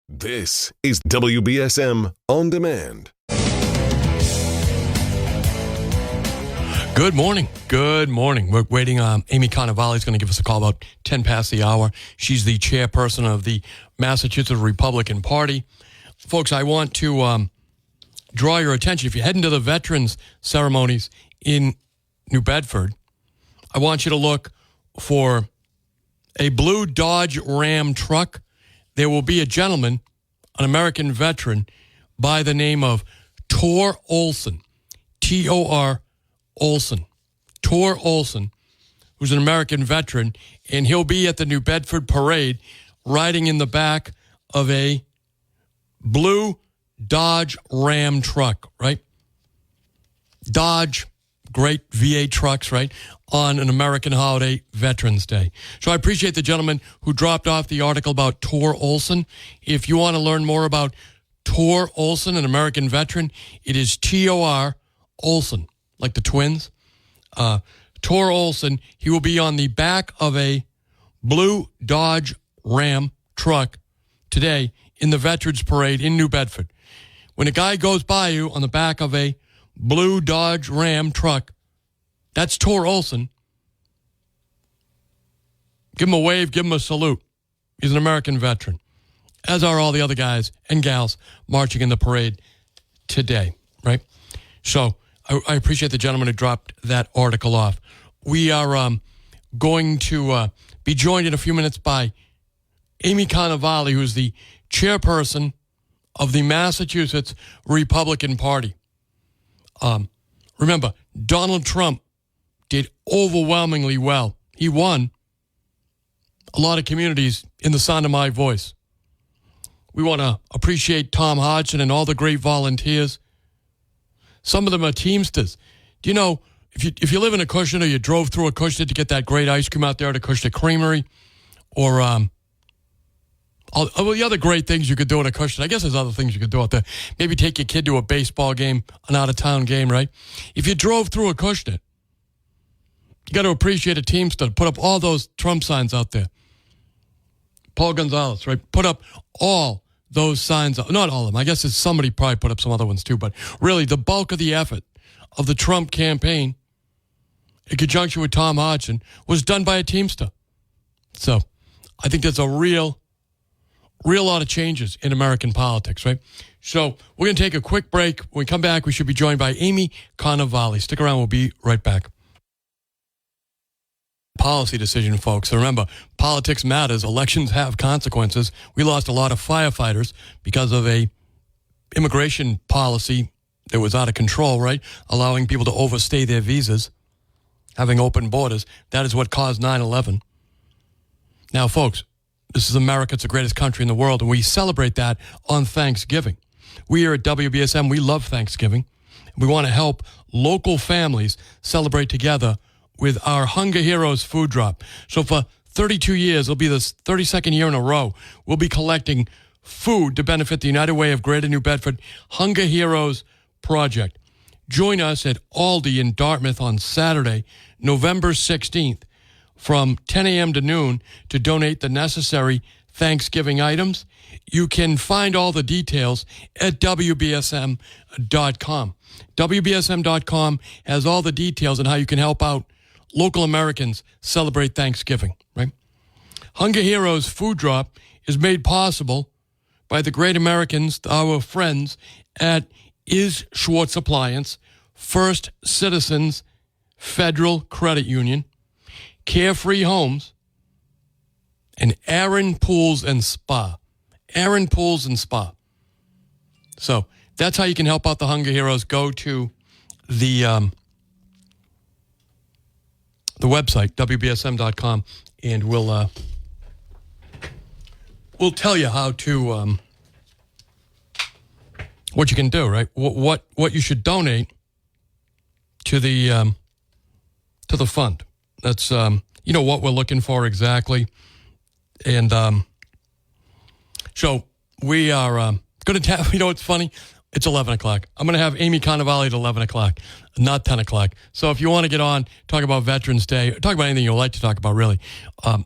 This is WBSM On Demand. Good morning. Good morning. We're waiting. Amy Cannavale is going to give us a call about 10 past the hour. She's the chairperson of the Massachusetts Republican Party. Folks, I want to draw your attention. If you're heading to the veterans ceremonies in New Bedford, I want you to look for a blue Dodge Ram truck. There will be a gentleman, an American veteran, by the name of Tor Olson, T-O-R Olson. Tor Olson, who's an American veteran, and he'll be at the New Bedford parade riding in the back of a blue Dodge Ram truck, right? Dodge, great V8 trucks, right? On an American holiday, Veterans Day. So I appreciate the gentleman who dropped off the article about Tor Olson. If you want to learn more about Tor Olson, an American veteran, it is T-O-R Olson, like the twins. Tor Olson, he will be on the back of a blue Dodge Ram truck today in the Veterans Parade in New Bedford. When a guy goes by you on the back of a blue Dodge Ram truck, that's Tor Olson. Give him a wave, give him a salute. He's an American veteran, as are all the other guys and gals marching in the parade today, right? So I appreciate the gentleman who dropped that article off. We are going to be joined in a few minutes by Amy Cannavale, who is the chairperson of the Massachusetts Republican Party. Remember, Donald Trump did overwhelmingly well. He won a lot of communities in the sound of my voice. We want to appreciate Tom Hodgson and all the great volunteers. Some of them are Teamsters. Do you know, if you live in Acushnet or you drove through Acushnet to get that great ice cream out there at Acushnet Creamery, or all the other great things you could do in Acushnet. I guess there's other things you could do out there. Maybe take your kid to a baseball game, an out-of-town game, right? If you drove through Acushnet, you got to appreciate a Teamster to put up all those Trump signs out there. Paul Gonzalez, right? Put up all those signs. Not all of them. I guess somebody probably put up some other ones too, but really the bulk of the effort of the Trump campaign in conjunction with Tom Hodgson was done by a Teamster. So I think there's a real lot of changes in American politics, right? So we're going to take a quick break. When we come back, we should be joined by Amy Cannavale. Stick around. We'll be right back. Policy decision, folks. So remember, politics matters. Elections have consequences. We lost a lot of firefighters because of a immigration policy that was out of control, right? Allowing people to overstay their visas, having open borders. That is what caused 9/11. Now, folks, this is America. It's the greatest country in the world, and we celebrate that on Thanksgiving. We here at WBSM, we love Thanksgiving. We want to help local families celebrate together with our Hunger Heroes food drop. So for 32 years, it'll be the 32nd year in a row, we'll be collecting food to benefit the United Way of Greater New Bedford Hunger Heroes Project. Join us at Aldi in Dartmouth on Saturday, November 16th, from 10 a.m. to noon to donate the necessary Thanksgiving items. You can find all the details at WBSM.com. WBSM.com has all the details on how you can help out local Americans celebrate Thanksgiving, right? Hunger Heroes Food Drop is made possible by the great Americans, our friends at Is Schwartz Appliance, First Citizens Federal Credit Union, Carefree Homes, and Aaron Pools and Spa. Aaron Pools and Spa. So that's how you can help out the Hunger Heroes. Go to the website, WBSM.com, and we'll tell you how to, what you can do, right? What you should donate to the fund. That's, what we're looking for exactly. And so we are going to, it's funny, It's 11 o'clock. I'm going to have Amy Cannavale at 11 o'clock, not 10 o'clock. So if you want to get on, talk about Veterans Day, talk about anything you'd like to talk about, really,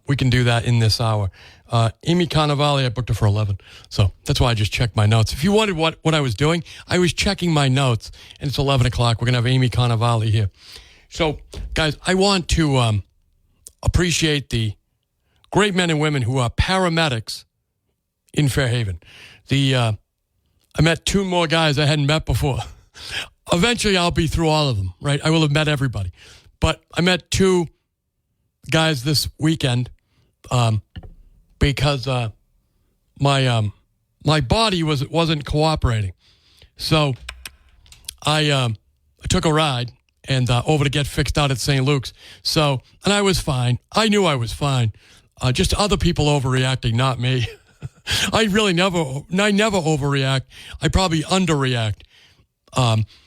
we can do that in this hour. Amy Cannavale, I booked her for 11. So that's why I just checked my notes. If you wanted what I was doing, I was checking my notes, and it's 11 o'clock. We're going to have Amy Cannavale here. So, guys, I want to appreciate the great men and women who are paramedics in Fairhaven. I met two more guys I hadn't met before. Eventually, I'll be through all of them, right? I will have met everybody. But I met two guys this weekend because my body wasn't cooperating. So I took a ride and over to get fixed out at St. Luke's. So, and I was fine. I knew I was fine. Just other people overreacting, not me. I never overreact. I probably underreact.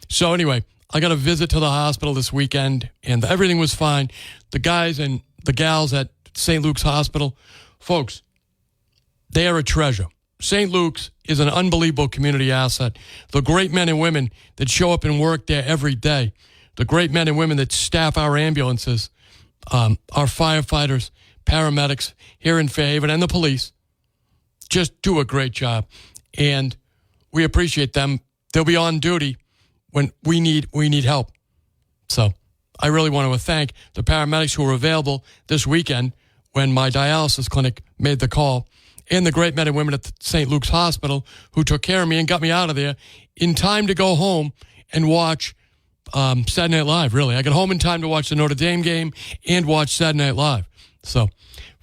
So anyway, I got a visit to the hospital this weekend, and everything was fine. The guys and the gals at St. Luke's Hospital, folks, they are a treasure. St. Luke's is an unbelievable community asset. The great men and women that show up and work there every day, the great men and women that staff our ambulances, our firefighters, paramedics here in Fairhaven, and the police, just do a great job, and we appreciate them. They'll be on duty when we need help. So I really want to thank the paramedics who were available this weekend when my dialysis clinic made the call, and the great men and women at the St. Luke's Hospital who took care of me and got me out of there in time to go home and watch Saturday Night Live, really. I got home in time to watch the Notre Dame game and watch Saturday Night Live. So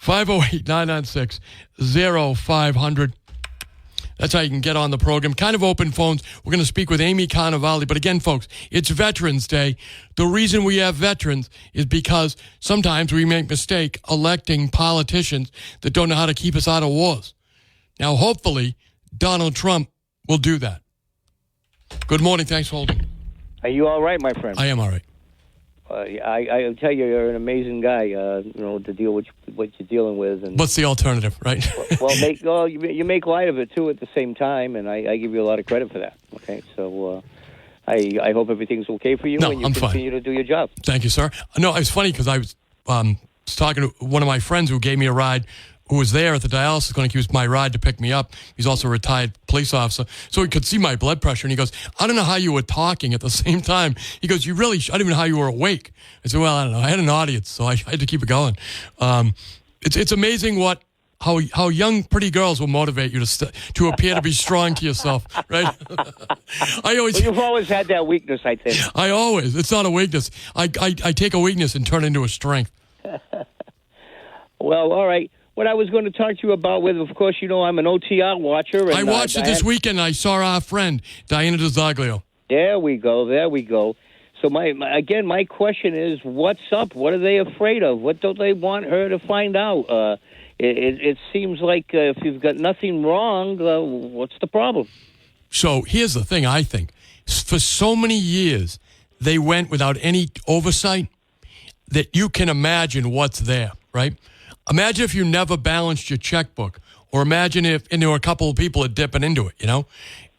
508-996-0500. That's how you can get on the program. Kind of open phones. We're going to speak with Amy Cannavale. But again, folks, it's Veterans Day. The reason we have veterans is because sometimes we make mistake electing politicians that don't know how to keep us out of wars. Now, hopefully, Donald Trump will do that. Good morning. Thanks for holding. Are you all right, my friend? I am all right. I tell you, you're an amazing guy, to deal with what you're dealing with. And what's the alternative, right? you make light of it, too, at the same time, and I give you a lot of credit for that. Okay, so I hope everything's okay for you, and you continue to do your job. Thank you, sir. No, it's funny because I was talking to one of my friends who gave me a ride, who was there at the dialysis clinic. He was my ride to pick me up. He's also a retired police officer. So he could see my blood pressure, and he goes, I don't know how you were talking at the same time. He goes, I don't even know how you were awake. I said, well, I don't know. I had an audience, so I had to keep it going. It's amazing how young, pretty girls will motivate you to appear to be strong to yourself, right? You've always had that weakness, I think. It's not a weakness. I take a weakness and turn it into a strength. Well, all right. What I was going to talk to you about of course, I'm an OTR watcher. And, I watched it this weekend. I saw our friend, Diana DeZaglio. There we go. So my question is, what's up? What are they afraid of? What don't they want her to find out? It seems like if you've got nothing wrong, what's the problem? So here's the thing, I think. For so many years, they went without any oversight that you can imagine what's there, right? Imagine if you never balanced your checkbook, or imagine if there were a couple of people that dipping into it,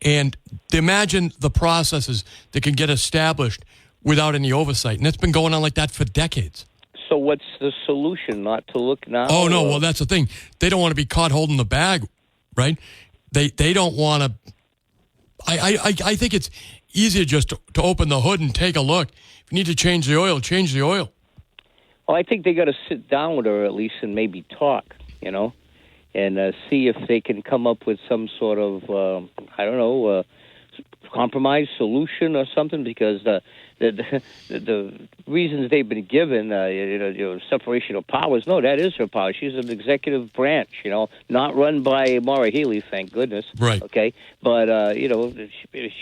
and imagine the processes that can get established without any oversight. And it's been going on like that for decades. So what's the solution? Not to look now? Oh, no. Well, that's the thing. They don't want to be caught holding the bag, right? They don't want to. I think it's easier just to open the hood and take a look. If you need to change the oil, change the oil. Well, I think they got to sit down with her at least and maybe talk, and see if they can come up with some sort of, compromise solution or something. Because the reasons they've been given, separation of powers. No, that is her power. She's an executive branch, not run by Maura Healey, thank goodness. Right. Okay, but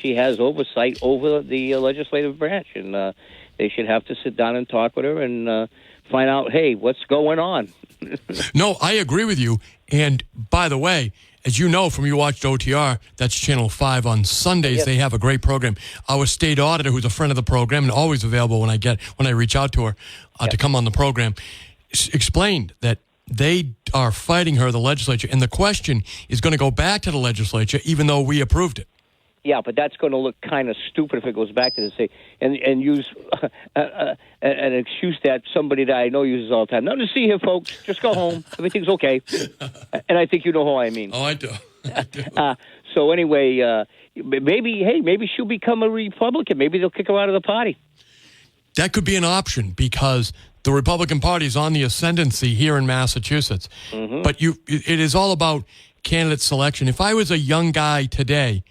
she has oversight over the legislative branch, and they should have to sit down and talk with her and find out, hey, what's going on? No, I agree with you. And by the way, as you know from you watched OTR, that's Channel 5 on Sundays. Yes. They have a great program. Our state auditor, who's a friend of the program and always available when I reach out to her to come on the program, explained that they are fighting her, the legislature, and the question is going to go back to the legislature even though we approved it. Yeah, but that's going to look kind of stupid if it goes back to the state and use an excuse that somebody that I know uses all the time. Nothing to see here, folks. Just go home. Everything's okay. And I think you know who I mean. Oh, I do. So anyway, maybe she'll become a Republican. Maybe they'll kick her out of the party. That could be an option because the Republican Party is on the ascendancy here in Massachusetts. Mm-hmm. But it is all about candidate selection. If I was a young guy today,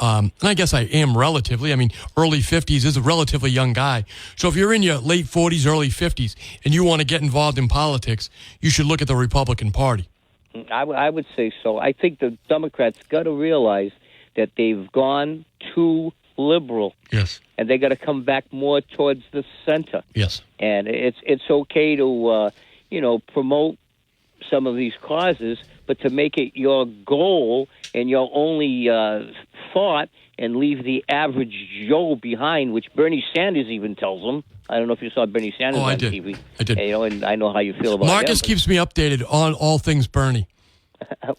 and I guess I am relatively, early 50s is a relatively young guy. So if you're in your late 40s, early 50s, and you want to get involved in politics, you should look at the Republican Party. I would say so. I think the Democrats got to realize that they've gone too liberal. Yes. And they got to come back more towards the center. Yes. And it's okay to promote some of these causes, but to make it your goal and your only thought, and leave the average Joe behind, which Bernie Sanders even tells them. I don't know if you saw Bernie Sanders on TV. I did. And I know how you feel about Marcus him. keeps me updated on all things Bernie.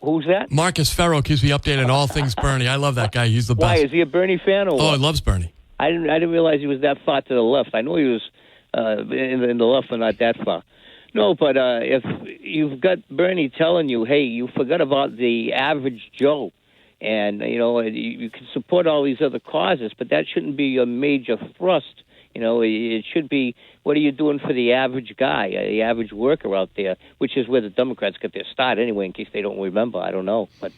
Who's that? Marcus Farrow keeps me updated on all things Bernie. I love that guy. He's the best. Why? Is he a Bernie fan or what? Oh, he loves Bernie. I didn't realize he was that far to the left. I know he was in the left, but not that far. No, but if you've got Bernie telling you, hey, you forgot about the average Joe, and you can support all these other causes, but that shouldn't be a major thrust. It should be, what are you doing for the average guy, the average worker out there, which is where the Democrats got their start anyway, in case they don't remember. I don't know. But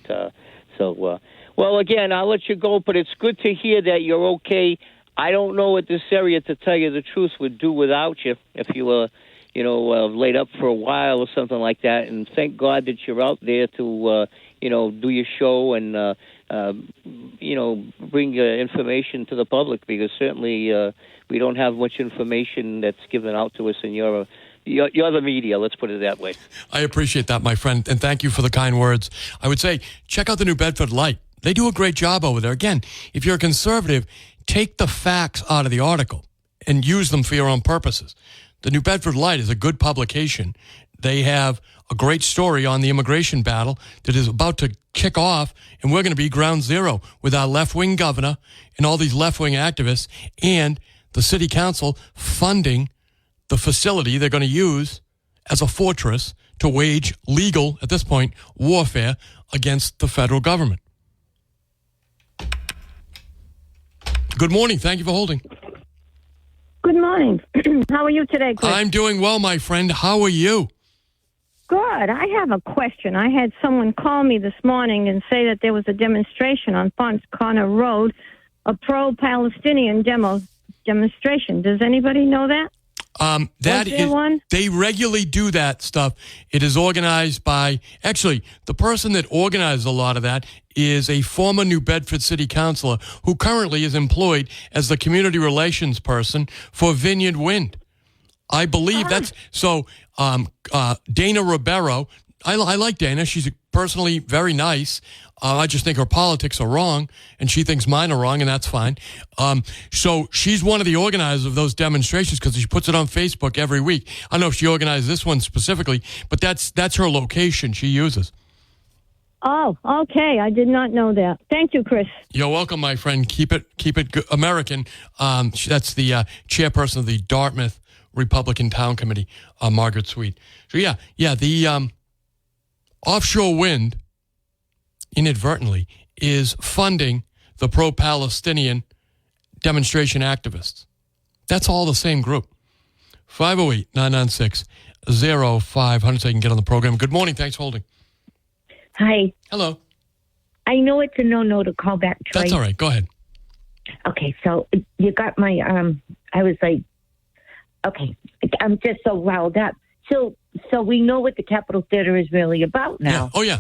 well, again, I'll let you go, but it's good to hear that you're okay. I don't know what this area, to tell you the truth, would do without you if you were, laid up for a while or something like that. And thank God that you're out there to, do your show and, bring information to the public, because certainly we don't have much information that's given out to us, and you're the media, let's put it that way. I appreciate that, my friend, and thank you for the kind words. I would say, check out the New Bedford Light. They do a great job over there. Again, if you're a conservative, take the facts out of the article and use them for your own purposes. The New Bedford Light is a good publication. They have a great story on the immigration battle that is about to kick off, and we're going to be ground zero with our left-wing governor and all these left-wing activists and the city council funding the facility they're going to use as a fortress to wage legal, at this point, warfare against the federal government. Good morning. Thank you for holding. Good morning. How are you today, Chris? I'm doing well, my friend. How are you? Good. I have a question. I had someone call me this morning and say that there was a demonstration on Fonts Corner Road, a pro-Palestinian demonstration. Does anybody know that? That is one? They regularly do that stuff. It is organized by, actually, the person that organizes a lot of that is a former New Bedford city councilor who currently is employed as the community relations person for Vineyard Wind. I believe that's so. Dana Ribeiro, I like Dana. She's personally very nice. I just think her politics are wrong, and she thinks mine are wrong, and that's fine. So she's one of the organizers of those demonstrations because she puts it on Facebook every week. I don't know if she organized this one specifically, but that's her location she uses. Oh, okay. I did not know that. Thank you, Chris. You're welcome, my friend. Keep it good. American. That's the chairperson of the Dartmouth Republican Town Committee, Margaret Sweet. So the offshore wind inadvertently is funding the pro-Palestinian demonstration activists. That's all the same group. 508-996-0500 so you can get on the program. Good morning. Thanks for holding. Hi. Hello. I know it's a no-no to call back, Troy. That's all right. Go ahead. Okay, so you got my, I was like, okay, I'm just so riled up. So we know what the Capitol Theater is really about now. Yeah. Oh, yeah.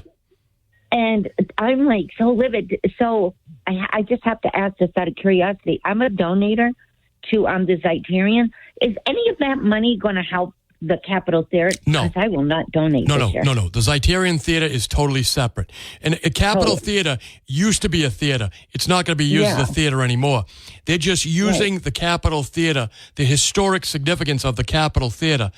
And I'm like so livid. So I just have to ask this out of curiosity. I'm a donator to the Zeitarian. Is any of that money going to help the Capitol Theater? No. Because I will not donate this year. No. The Zeitarian Theater is totally separate. And a Capitol Theater used to be a theater. It's not going to be used as a theater anymore. They're just using the Capitol Theater, the historic significance of the Capitol Theater,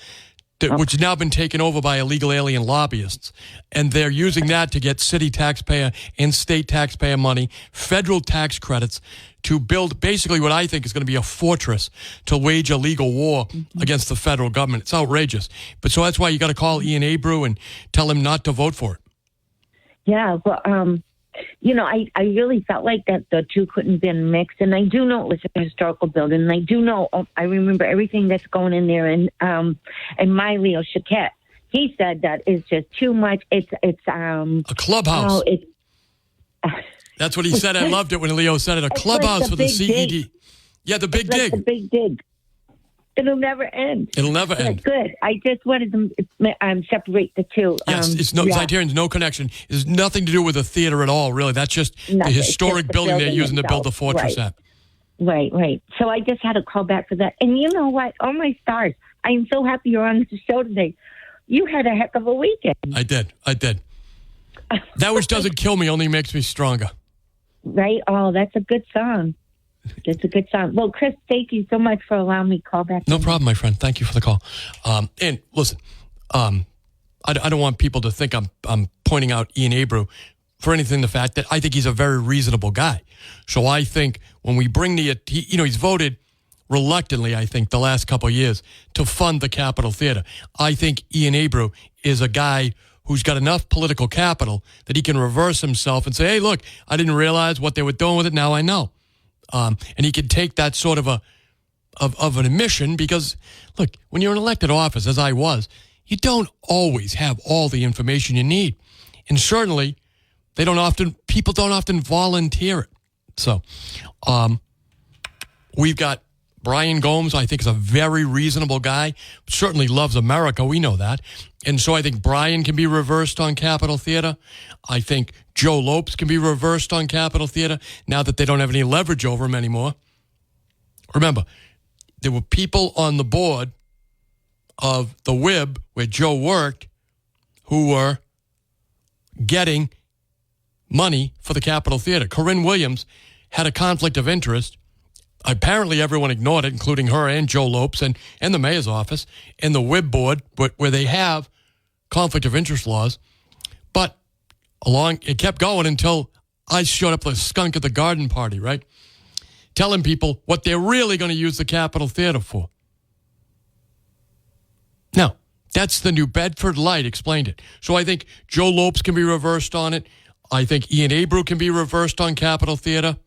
which has now been taken over by illegal alien lobbyists. And they're using that to get city taxpayer and state taxpayer money, federal tax credits, to build basically what I think is going to be a fortress to wage a legal war against the federal government. It's outrageous. But so that's why you got to call Ian Abreu and tell him not to vote for it. Yeah, well, I really felt like that the two couldn't have been mixed. And I do know it was a historical building. And I do know, I remember everything that's going in there. And my Leo Chiquette, he said that it's just too much. It's a clubhouse. That's what he said. I loved it when Leo said it. A clubhouse like for the CED. Dig. Yeah, the big dig. The big dig. It'll never end. It'll never end. Good. I just wanted to separate the two. Yes, it's no Zeitarians, no connection. It has nothing to do with the theater at all, really. That's just the historic building they're using to build the fortress at. Right. So I just had to call back for that. And you know what? Oh, my stars. I am so happy you're on the show today. You had a heck of a weekend. I did. That which doesn't kill me only makes me stronger. Right? Oh, that's a good song. It's a good song. Well, Chris, thank you so much for allowing me to call back. No problem, my friend. Thank you for the call. And listen, I don't want people to think I'm pointing out Ian Abreu for anything. The fact that I think he's a very reasonable guy. So I think when we bring he's voted reluctantly, I think, the last couple of years to fund the Capitol Theater. I think Ian Abreu is a guy who's got enough political capital that he can reverse himself and say, hey, look, I didn't realize what they were doing with it. Now I know. And he can take that sort of an admission because, look, when you're in elected office, as I was, you don't always have all the information you need. And certainly, people don't often volunteer it. So, we've got Brian Gomes, I think, is a very reasonable guy, certainly loves America. We know that. And so I think Brian can be reversed on Capitol Theater. I think Joe Lopes can be reversed on Capitol Theater now that they don't have any leverage over him anymore. Remember, there were people on the board of the WIB where Joe worked who were getting money for the Capitol Theater. Corinne Williams had a conflict of interest. Apparently, everyone ignored it, including her and Joe Lopes and the mayor's office and the WIB board, where they have conflict of interest laws. But it kept going until I showed up like a skunk at the garden party, right? Telling people what they're really going to use the Capitol Theater for. Now, that's the New Bedford Light explained it. So I think Joe Lopes can be reversed on it. I think Ian Abreu can be reversed on Capitol Theater.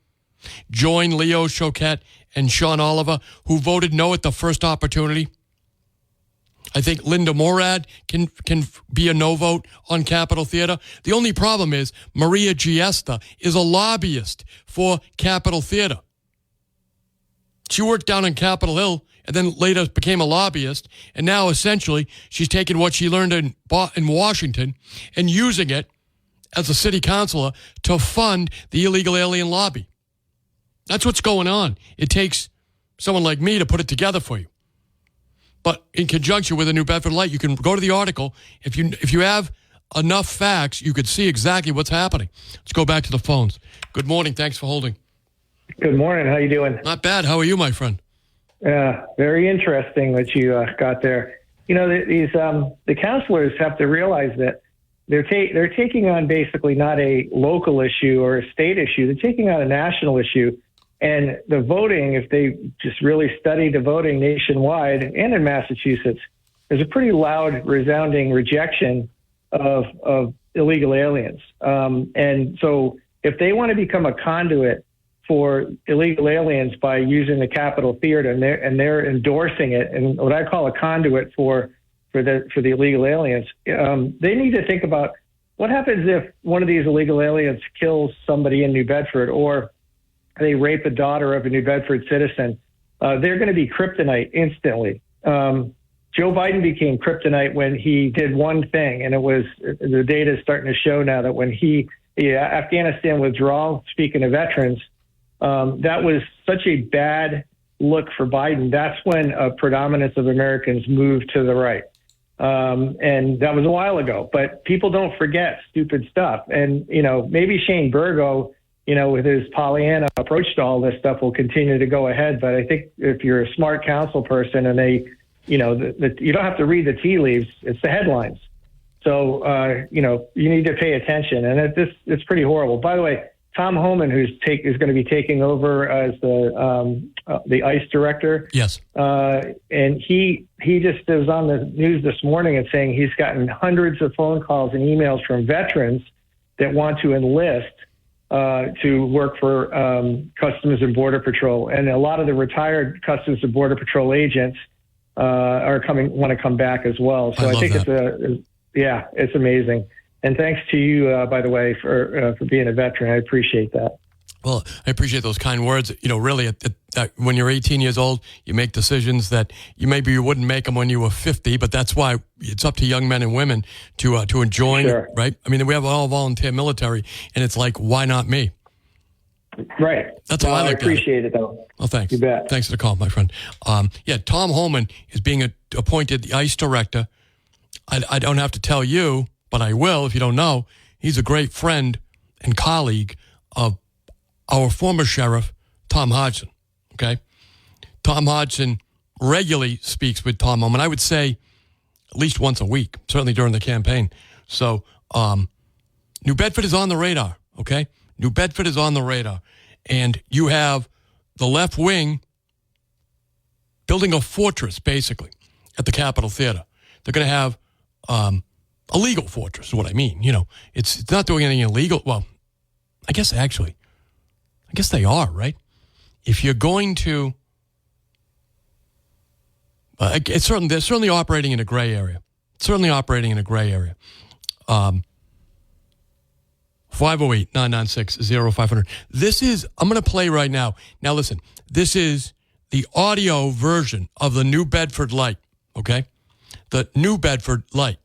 Join Leo Choquette and Sean Oliver, who voted no at the first opportunity. I think Linda Morad can be a no vote on Capitol Theater. The only problem is Maria Giesta is a lobbyist for Capitol Theater. She worked down on Capitol Hill and then later became a lobbyist. And now essentially she's taken what she learned in Washington and using it as a city councilor to fund the illegal alien lobby. That's what's going on. It takes someone like me to put it together for you. But in conjunction with the New Bedford Light, you can go to the article. If you have enough facts, you could see exactly what's happening. Let's go back to the phones. Good morning. Thanks for holding. Good morning. How you doing? Not bad. How are you, my friend? Very interesting what you got there. You know, the counselors have to realize that they're taking on basically not a local issue or a state issue. They're taking on a national issue. And the voting, if they just really study the voting nationwide and in Massachusetts, there's a pretty loud, resounding rejection of illegal aliens. And so if they want to become a conduit for illegal aliens by using the Capitol Theater and they're endorsing it, and what I call a conduit for the illegal aliens, they need to think about what happens if one of these illegal aliens kills somebody in New Bedford or they rape a daughter of a New Bedford citizen. They're going to be kryptonite instantly. Joe Biden became kryptonite when he did one thing, and it was the data is starting to show now that when Afghanistan withdrawal, speaking of veterans, that was such a bad look for Biden. That's when a predominance of Americans moved to the right. And that was a while ago, but people don't forget stupid stuff. And, maybe Shane Burgo, with his Pollyanna approach to all this stuff will continue to go ahead. But I think if you're a smart council person and they you don't have to read the tea leaves. It's the headlines. So, you need to pay attention. And it's pretty horrible. By the way, Tom Homan, is going to be taking over as the ICE director. Yes. And he just was on the news this morning and saying he's gotten hundreds of phone calls and emails from veterans that want to enlist to work for Customs and Border Patrol. And a lot of the retired Customs and Border Patrol agents want to come back as well. So I think it's amazing. And thanks to you, by the way, for being a veteran. I appreciate that. Well, I appreciate those kind words. Really, when you're 18 years old, you make decisions that you wouldn't make them when you were 50, but that's why it's up to young men and women to join, sure. Right? I mean, we have all volunteer military, and it's like, why not me? Right. That's how I look at it. I appreciate it, though. Well, thanks. You bet. Thanks for the call, my friend. Tom Homan is being appointed the ICE director. I don't have to tell you, but I will if you don't know. He's a great friend and colleague of our former sheriff, Tom Hodgson. Okay? Tom Hodgson regularly speaks with Tom Homan. I would say at least once a week, certainly during the campaign. So New Bedford is on the radar, okay? New Bedford is on the radar. And you have the left wing building a fortress, basically, at the Capitol Theater. They're going to have a legal fortress is what I mean. It's not doing anything illegal. Well, I guess they are, right? If you're going to, they're certainly operating in a gray area. 508-996-0500. I'm going to play right now. Now listen, this is the audio version of the New Bedford Light, okay? The New Bedford Light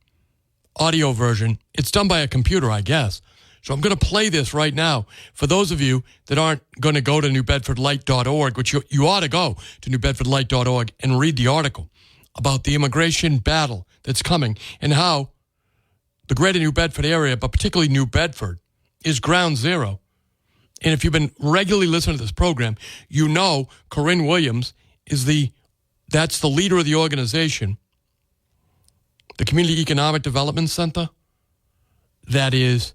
audio version. It's done by a computer, I guess. So I'm going to play this right now. For those of you that aren't going to go to newbedfordlight.org, which you ought to go to newbedfordlight.org and read the article about the immigration battle that's coming and how the greater New Bedford area, but particularly New Bedford, is ground zero. And if you've been regularly listening to this program, you know Corinne Williams that's the leader of the organization, the Community Economic Development Center, that is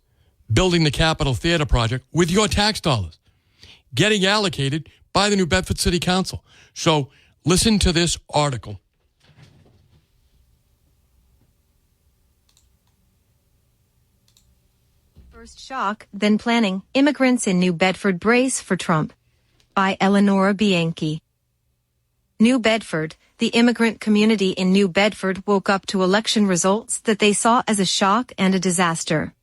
building the Capitol Theater project with your tax dollars, getting allocated by the New Bedford City Council. So listen to this article. First shock, then planning. Immigrants in New Bedford brace for Trump. By Eleonora Bianchi. New Bedford. The immigrant community in New Bedford woke up to election results that they saw as a shock and a disaster.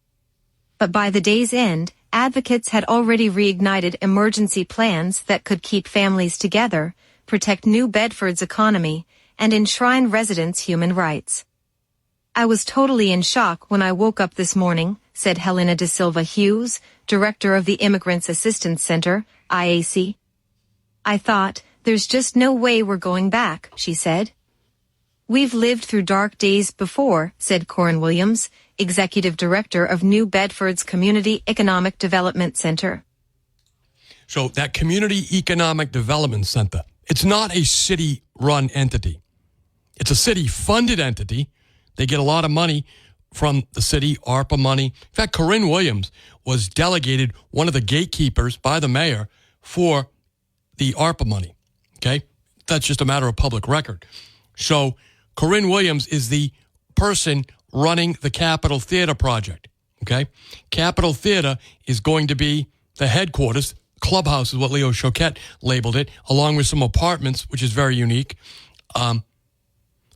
But by the day's end, advocates had already reignited emergency plans that could keep families together, protect New Bedford's economy, and enshrine residents' human rights. I was totally in shock when I woke up this morning, said Helena De Silva Hughes, director of the Immigrants Assistance Center, IAC. I thought, there's just no way we're going back, she said. We've lived through dark days before, said Corinne Williams, executive director of New Bedford's Community Economic Development Center. So that Community Economic Development Center, it's not a city-run entity. It's a city-funded entity. They get a lot of money from the city, ARPA money. In fact, Corinne Williams was delegated one of the gatekeepers by the mayor for the ARPA money, okay? That's just a matter of public record. So Corinne Williams is the person running the Capitol Theater project, okay? Capitol Theater is going to be the headquarters. Clubhouse is what Leo Choquette labeled it, along with some apartments, which is very unique,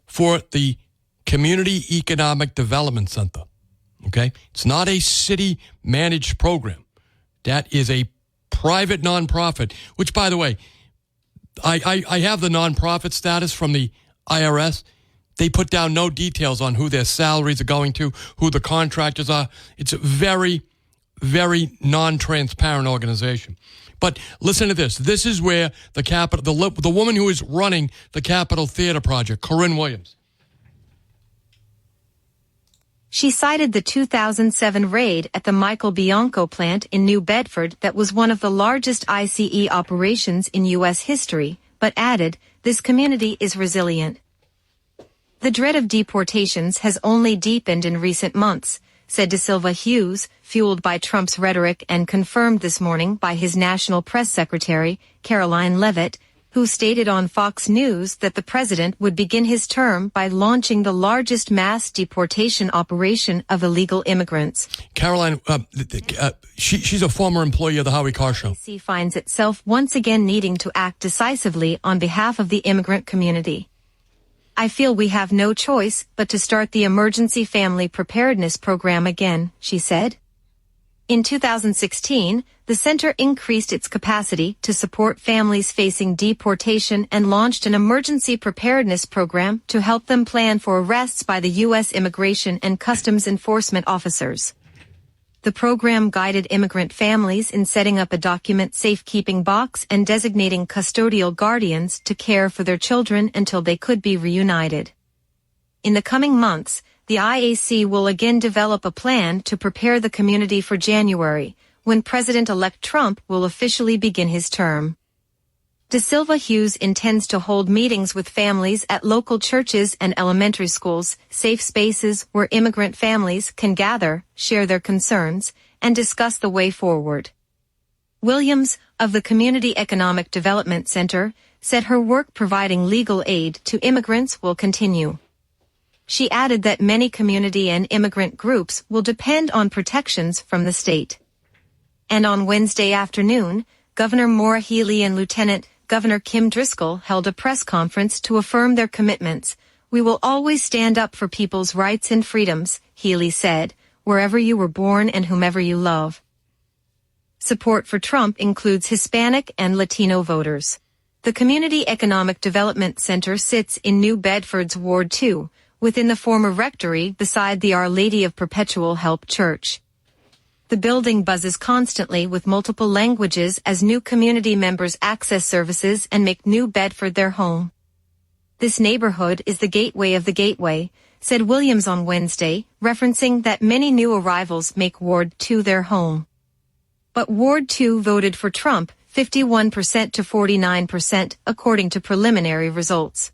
for the Community Economic Development Center, okay? It's not a city-managed program. That is a private nonprofit, which, by the way, I have the nonprofit status from the IRS. They put down no details on who their salaries are going to, who the contractors are. It's a very, very non-transparent organization. But listen to this. This is where the woman who is running the Capitol Theater project, Corinne Williams. She cited the 2007 raid at the Michael Bianco plant in New Bedford that was one of the largest ICE operations in U.S. history, but added, this community is resilient. The dread of deportations has only deepened in recent months, said De Silva Hughes, fueled by Trump's rhetoric and confirmed this morning by his national press secretary, Caroline Leavitt, who stated on Fox News that the president would begin his term by launching the largest mass deportation operation of illegal immigrants. Caroline, she's a former employee of the Howie Carr Show. D.C. finds itself once again needing to act decisively on behalf of the immigrant community. I feel we have no choice but to start the Emergency Family Preparedness Program again, she said. In 2016, the center increased its capacity to support families facing deportation and launched an emergency preparedness program to help them plan for arrests by the U.S. Immigration and Customs Enforcement officers. The program guided immigrant families in setting up a document safekeeping box and designating custodial guardians to care for their children until they could be reunited. In the coming months, the IAC will again develop a plan to prepare the community for January, when President-elect Trump will officially begin his term. De Silva Hughes intends to hold meetings with families at local churches and elementary schools, safe spaces where immigrant families can gather, share their concerns, and discuss the way forward. Williams, of the Community Economic Development Center, said her work providing legal aid to immigrants will continue. She added that many community and immigrant groups will depend on protections from the state. And on Wednesday afternoon, Governor Maura Healey and Lieutenant Governor Kim Driscoll held a press conference to affirm their commitments. We will always stand up for people's rights and freedoms, Healey said, wherever you were born and whomever you love. Support for Trump includes Hispanic and Latino voters. The Community Economic Development Center sits in New Bedford's Ward 2, within the former rectory beside the Our Lady of Perpetual Help Church. The building buzzes constantly with multiple languages as new community members access services and make New Bedford their home. This neighborhood is the gateway of the gateway, said Williams on Wednesday, referencing that many new arrivals make Ward 2 their home. But Ward 2 voted for Trump, 51% to 49%, according to preliminary results.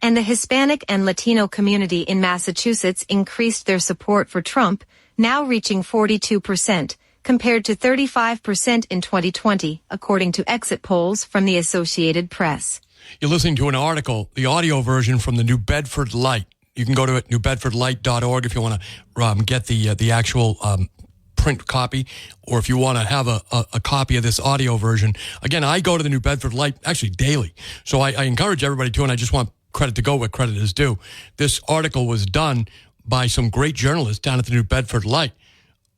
And the Hispanic and Latino community in Massachusetts increased their support for Trump, now reaching 42%, compared to 35% in 2020, according to exit polls from the Associated Press. You're listening to an article, the audio version from the New Bedford Light. You can go to it, newbedfordlight.org, if you want to get the actual print copy, or if you want to have a copy of this audio version. Again, I go to the New Bedford Light actually daily, so I encourage everybody to, and I just want credit to go where credit is due. This article was done by some great journalists down at the New Bedford Light.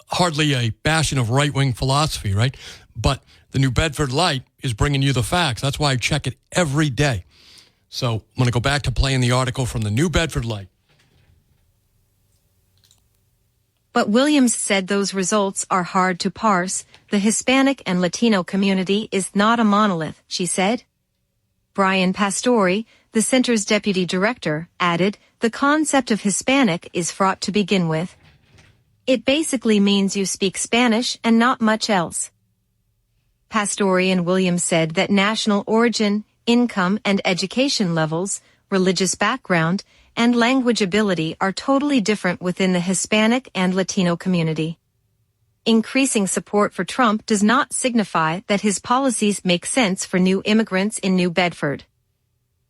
Hardly a bastion of right-wing philosophy, right? But the New Bedford Light is bringing you the facts. That's why I check it every day. So I'm going to go back to playing the article from the New Bedford Light. But Williams said those results are hard to parse. The Hispanic and Latino community is not a monolith, she said. Brian Pastore, the center's deputy director, added, the concept of Hispanic is fraught to begin with. It basically means you speak Spanish and not much else. Pastore and Williams said that national origin, income and education levels, religious background, and language ability are totally different within the Hispanic and Latino community. Increasing support for Trump does not signify that his policies make sense for new immigrants in New Bedford.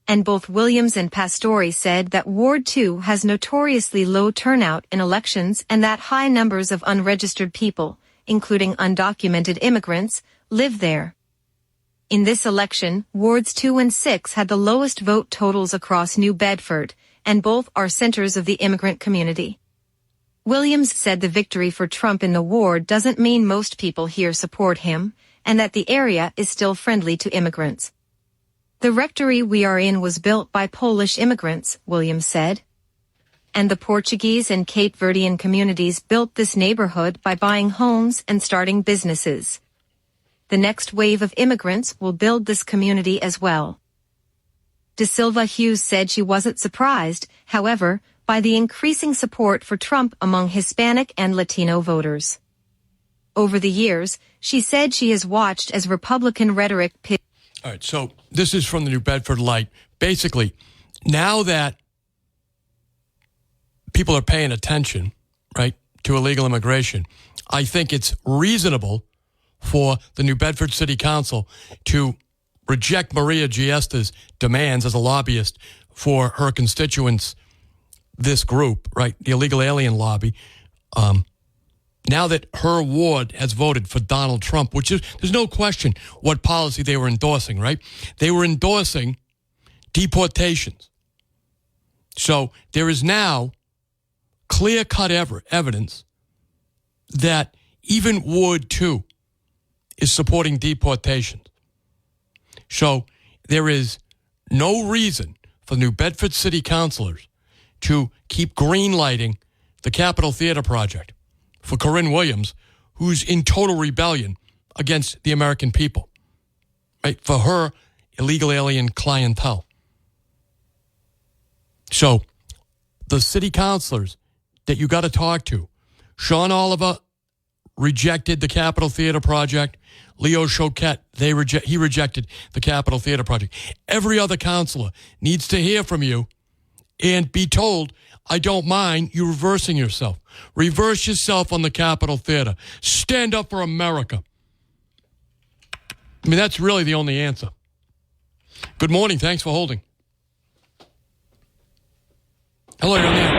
And both Williams and Pastore said that Ward 2 has notoriously low turnout in elections and that high numbers of unregistered people, including undocumented immigrants, live there. In this election, Wards 2 and 6 had the lowest vote totals across New Bedford, and both are centers of the immigrant community. Williams said the victory for Trump in the ward doesn't mean most people here support him, and that the area is still friendly to immigrants. The rectory we are in was built by Polish immigrants, Williams said. And the Portuguese and Cape Verdean communities built this neighborhood by buying homes and starting businesses. The next wave of immigrants will build this community as well. De Silva Hughes said she wasn't surprised, however, by the increasing support for Trump among Hispanic and Latino voters. Over the years, she said she has watched as Republican rhetoric All right, so this is from the New Bedford Light. Basically, now that people are paying attention, right, to illegal immigration, I think it's reasonable for the New Bedford City Council to reject Maria Giesta's demands as a lobbyist for her constituents, this group, right, the illegal alien lobby, now that her ward has voted for Donald Trump, which is, there's no question what policy they were endorsing, right? They were endorsing deportations. So there is now clear-cut evidence that even Ward 2 is supporting deportations. So there is no reason for New Bedford City councilors to keep greenlighting the Capitol Theater project for Corinne Williams, who's in total rebellion against the American people, right, for her illegal alien clientele. So the city councilors that you got to talk to, Sean Oliver rejected the Capitol Theater project. Leo Choquette, he rejected the Capitol Theater project. Every other councilor needs to hear from you and be told, I don't mind you reversing yourself. Reverse yourself on the Capitol Theater. Stand up for America. I mean, that's really the only answer. Good morning. Thanks for holding. Hello, you're on the air.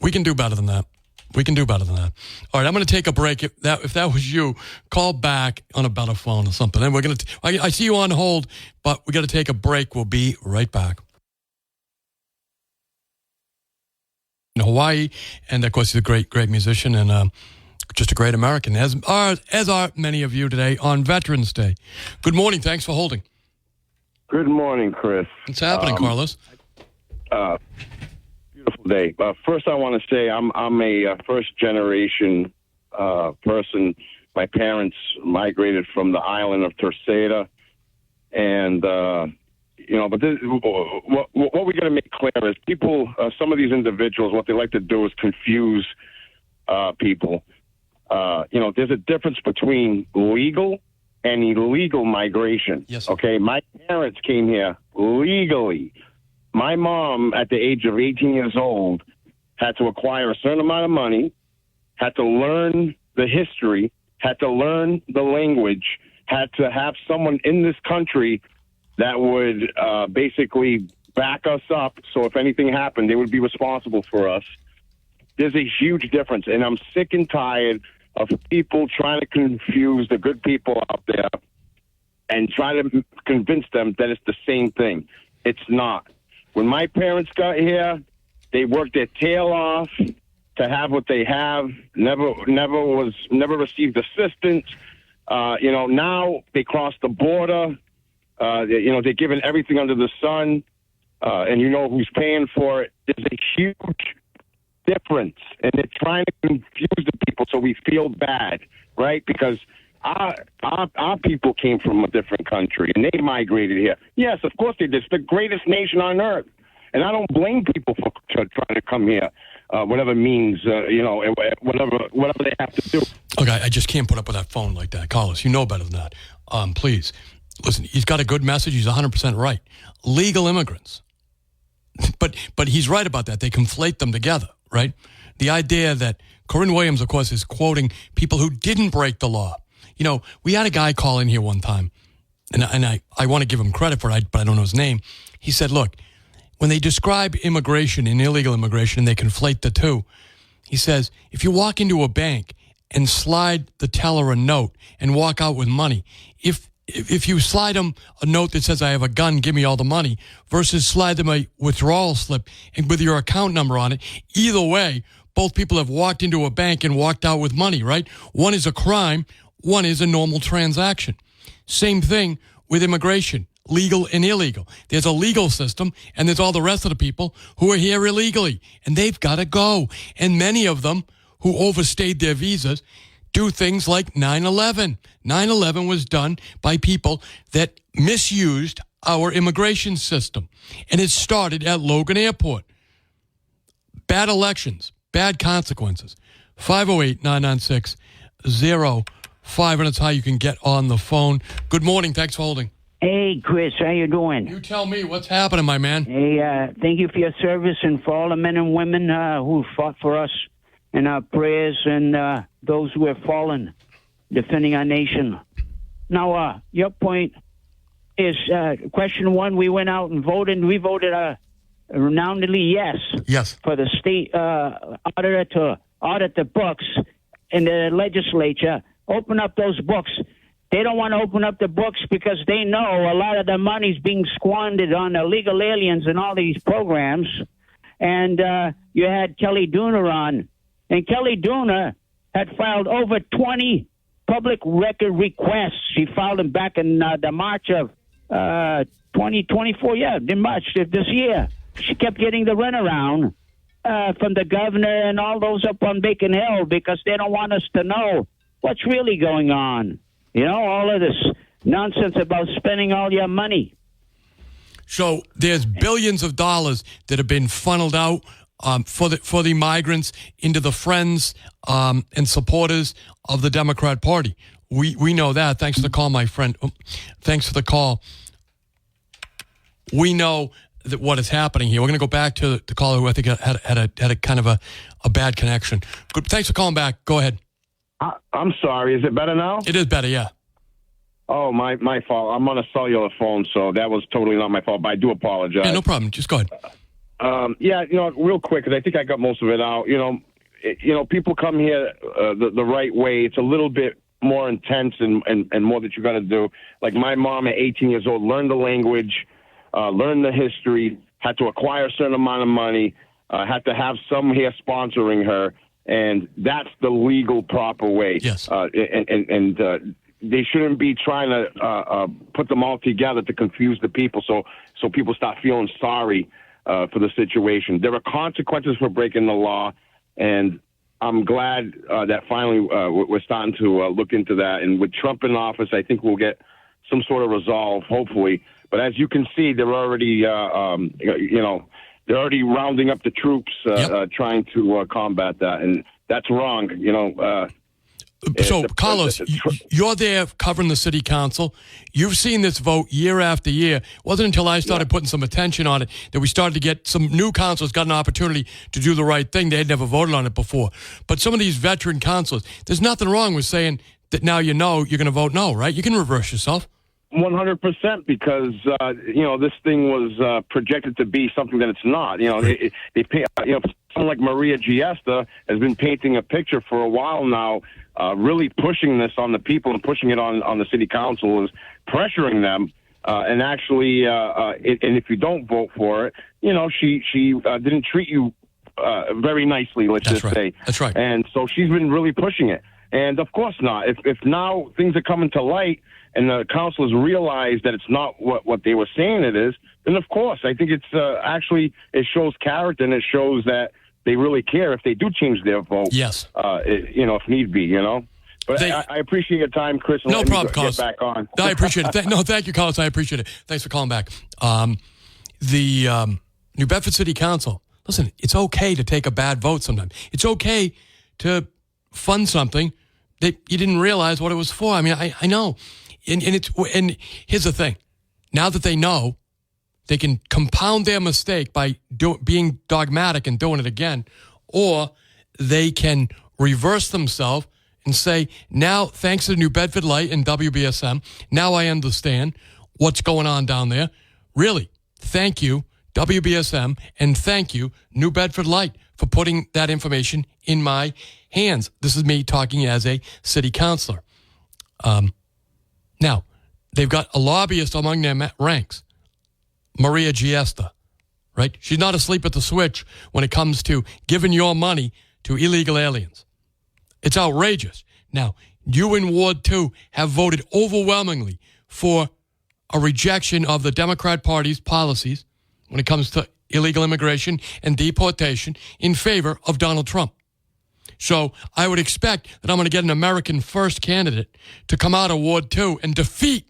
We can do better than that. We can do better than that. All right, I'm going to take a break. If that was you, call back on a better phone or something. And we're going to. I see you on hold, but we got to take a break. We'll be right back. In Hawaii, and of course he's a great musician and just a great American, as are many of you today on Veterans Day. Good morning. Thanks for holding. Good morning, Chris. What's happening, Carlos? Beautiful day. First, I want to say I'm a first-generation person. My parents migrated from the island of Terceira, and but this, what we got to make clear is people. Some of these individuals, what they like to do is confuse people. There's a difference between legal and illegal migration. Yes. Okay, my parents came here legally. My mom, at the age of 18 years old, had to acquire a certain amount of money, had to learn the history, had to learn the language, had to have someone in this country that would basically back us up. So if anything happened, they would be responsible for us. There's a huge difference, and I'm sick and tired of people trying to confuse the good people out there and try to convince them that it's the same thing. It's not. When my parents got here, they worked their tail off to have what they have. Never received assistance. Now they cross the border. They're given everything under the sun, and you know who's paying for it. There's a huge difference, and they're trying to confuse the people so we feel bad, right? Because our people came from a different country, and they migrated here. Yes, of course they did. It's the greatest nation on earth, and I don't blame people for trying to come here, whatever means, whatever they have to do. Okay, I just can't put up with that phone like that. Carlos, you know better than that. Please, listen, he's got a good message. He's 100% right. Legal immigrants. But he's right about that. They conflate them together, right? The idea that Corinne Williams, of course, is quoting people who didn't break the law. We had a guy call in here one time, and I want to give him credit for it, but I don't know his name. He said, look, when they describe immigration and illegal immigration, and they conflate the two, he says, if you walk into a bank and slide the teller a note and walk out with money, if you slide them a note that says, I have a gun, give me all the money, versus slide them a withdrawal slip and with your account number on it, either way, both people have walked into a bank and walked out with money, right? One is a crime, one is a normal transaction. Same thing with immigration, legal and illegal. There's a legal system, and there's all the rest of the people who are here illegally, and they've got to go. And many of them who overstayed their visas do things like 9/11. 9/11 was done by people that misused our immigration system, and it started at Logan Airport. Bad elections, bad consequences. 508-996-05, and it's how you can get on the phone. Good morning. Thanks for holding. Hey, Chris, how you doing? You tell me what's happening, my man. Hey, thank you for your service and for all the men and women who fought for us in our prayers and those who have fallen defending our nation. Now, your point is question one. We went out and voted. We voted renownedly yes for the state auditor to audit the books in the legislature. Open up those books. They don't want to open up the books because they know a lot of the money's being squandered on illegal aliens and all these programs. And you had Kelly Dooner on. And Kelly Dooner had filed over 20 public record requests. She filed them back in the March of 2024, in March of this year. She kept getting the runaround from the governor and all those up on Bacon Hill because they don't want us to know what's really going on. You know, all of this nonsense about spending all your money. So there's billions of dollars that have been funneled out for the migrants into the friends and supporters of the Democrat Party. We know that. Thanks for the call, my friend. Thanks for the call. We know that what is happening here. We're going to go back to the caller who I think had a kind of a bad connection. Good. Thanks for calling back. Go ahead. I'm sorry. Is it better now? It is better, yeah. Oh, my fault. I'm on a cellular phone, so that was totally not my fault, but I do apologize. Yeah, no problem. Just go ahead. Real quick, because I think I got most of it out. People come here the right way. It's a little bit more intense and more that you got to do. Like my mom at 18 years old learned the language, learned the history, had to acquire a certain amount of money, had to have some here sponsoring her. And that's the legal, proper way. Yes. And they shouldn't be trying to put them all together to confuse the people so people start feeling sorry for the situation. There are consequences for breaking the law, and I'm glad that finally we're starting to look into that. And with Trump in office, I think we'll get some sort of resolve, hopefully. But as you can see, they're already, they're already rounding up the troops, trying to combat that, and that's wrong. So, Carlos, you're there covering the city council. You've seen this vote year after year. It wasn't until I started putting some attention on it that we started to get some new councilors got an opportunity to do the right thing. They had never voted on it before. But some of these veteran councilors, there's nothing wrong with saying that now you're going to vote no, right? You can reverse yourself. 100%, because this thing was projected to be something that it's not. Someone like Maria Giesta has band painting a picture for a while now, really pushing this on the people and pushing it on the city council, is pressuring them. And actually, and if you don't vote for it, she didn't treat you very nicely. Let's just say that's right. And so she's been really pushing it. And of course not. If now things are coming to light, and the councilors realize that it's not what they were saying it is, then of course, I think it's actually, it shows character, and it shows that they really care if they do change their vote. Yes. If need be, But I appreciate your time, Chris. And no problem, Carlos. Get back on. No, I appreciate it. Thank you, Carlos. I appreciate it. Thanks for calling back. The New Bedford City Council, listen, it's okay to take a bad vote sometimes. It's okay to fund something that you didn't realize what it was for. I mean, I know. And here's the thing. Now that they know, they can compound their mistake by being dogmatic and doing it again, or they can reverse themselves and say, now, thanks to the New Bedford Light and WBSM, now I understand what's going on down there. Really, thank you, WBSM, and thank you, New Bedford Light, for putting that information in my hands. This is me talking as a city councilor. Now, they've got a lobbyist among their ranks, Maria Giesta, right? She's not asleep at the switch when it comes to giving your money to illegal aliens. It's outrageous. Now, you in Ward 2 have voted overwhelmingly for a rejection of the Democrat Party's policies when it comes to illegal immigration and deportation in favor of Donald Trump. So I would expect that I'm going to get an American First candidate to come out of Ward 2 and defeat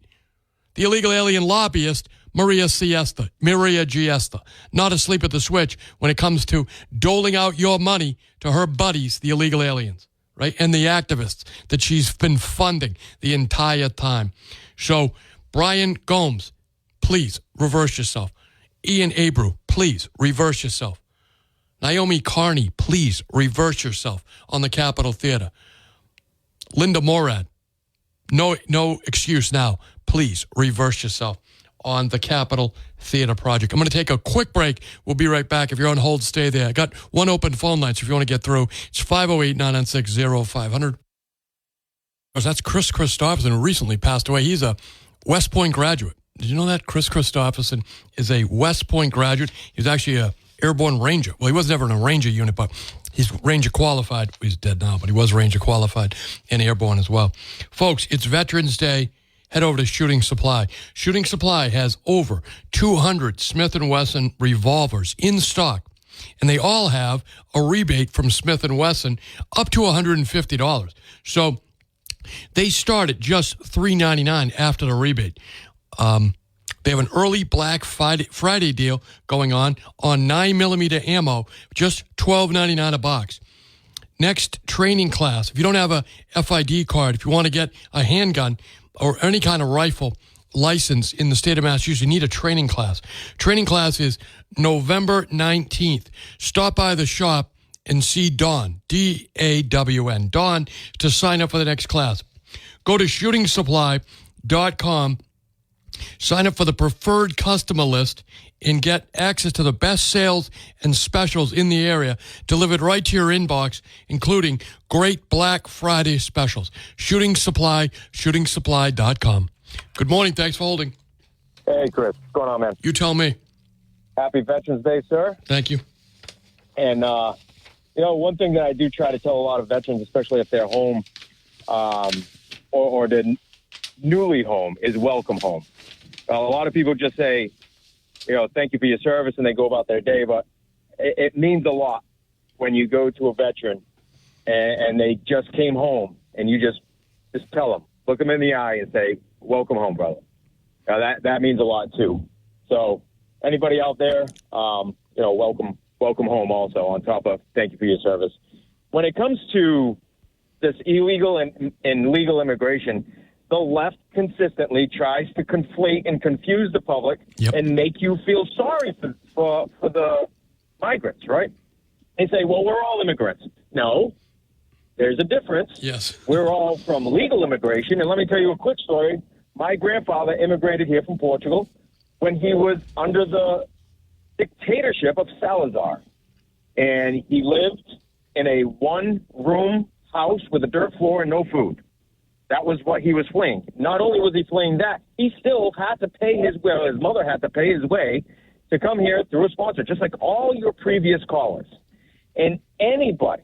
the illegal alien lobbyist, Maria Giesta, not asleep at the switch when it comes to doling out your money to her buddies, the illegal aliens, right? And the activists that she's been funding the entire time. So Brian Gomes, please reverse yourself. Ian Abreu, please reverse yourself. Naomi Carney, please reverse yourself on the Capitol Theater. Linda Morad, no excuse now. Please reverse yourself on the Capitol Theater project. I'm going to take a quick break. We'll be right back. If you're on hold, stay there. I got one open phone line, so if you want to get through, it's 508-996-0500. That's Chris Christopherson, who recently passed away. He's a West Point graduate. Did you know that? Chris Christopherson is a West Point graduate. He's actually a airborne ranger. Well, he was never in a ranger unit, but he's ranger qualified. He's dead now, but he was ranger qualified and airborne as well. Folks, it's Veterans Day. Head over to Shooting Supply. Shooting Supply has over 200 Smith & Wesson revolvers in stock, and they all have a rebate from Smith & Wesson up to $150. So they start at just $399 after the rebate. They have an early Black Friday deal going on 9mm ammo, just $12.99 a box. Next training class, if you don't have a FID card, if you want to get a handgun or any kind of rifle license in the state of Massachusetts, you need a training class. Training class is November 19th. Stop by the shop and see Dawn, D-A-W-N, Dawn, to sign up for the next class. Go to shootingsupply.com, sign up for the preferred customer list, and get access to the best sales and specials in the area delivered right to your inbox, including great Black Friday specials. Shooting Supply, shootingsupply.com. Good morning. Thanks for holding. Hey, Chris. What's going on, man? You tell me. Happy Veterans Day, sir. Thank you. And, one thing that I do try to tell a lot of veterans, especially if they're home or they're newly home, is welcome home. A lot of people just say, thank you for your service, and they go about their day. But it means a lot when you go to a veteran and they just came home, and you just tell them, look them in the eye and say, welcome home, brother. That means a lot, too. So anybody out there, welcome home also, on top of thank you for your service. When it comes to this illegal and legal immigration, the left consistently tries to conflate and confuse the public and make you feel sorry for the migrants, right? They say, well, we're all immigrants. No, there's a difference. Yes. We're all from legal immigration. And let me tell you a quick story. My grandfather immigrated here from Portugal when he was under the dictatorship of Salazar. And he lived in a one-room house with a dirt floor and no food. That was what he was fleeing. Not only was he fleeing that, he still had to pay his mother had to pay his way to come here through a sponsor, just like all your previous callers. And anybody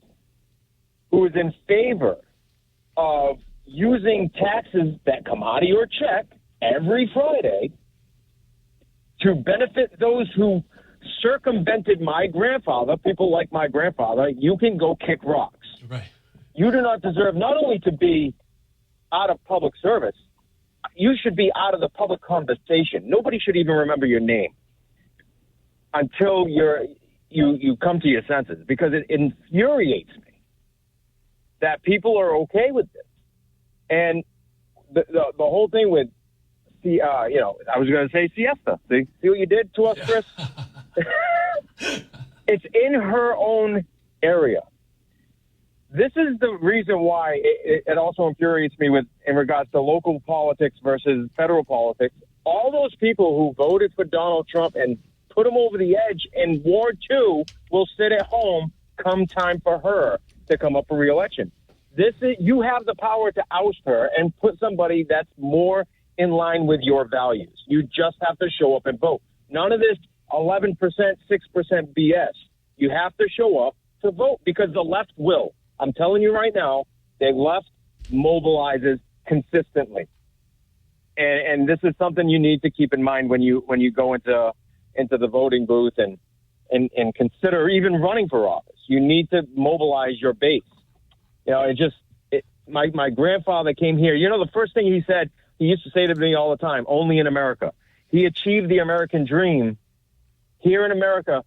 who is in favor of using taxes that come out of your check every Friday to benefit those who circumvented my grandfather, people like my grandfather, you can go kick rocks. Right. You do not deserve not only to be out of public service, you should be out of the public conversation. Nobody should even remember your name until you come to your senses, because it infuriates me that people are okay with this. And the whole thing with I was going to say siesta. See what you did to us, Chris? It's in her own area. This is the reason why it also infuriates me in regards to local politics versus federal politics. All those people who voted for Donald Trump and put him over the edge in Ward 2 will sit at home come time for her to come up for re-election. You have the power to oust her and put somebody that's more in line with your values. You just have to show up and vote. None of this 11%, 6% BS. You have to show up to vote, because the left will. I'm telling you right now, the left mobilizes consistently. And this is something you need to keep in mind when you go into the voting booth and consider even running for office. You need to mobilize your base. My grandfather came here. The first thing he said, he used to say to me all the time, only in America. He achieved the American dream here in America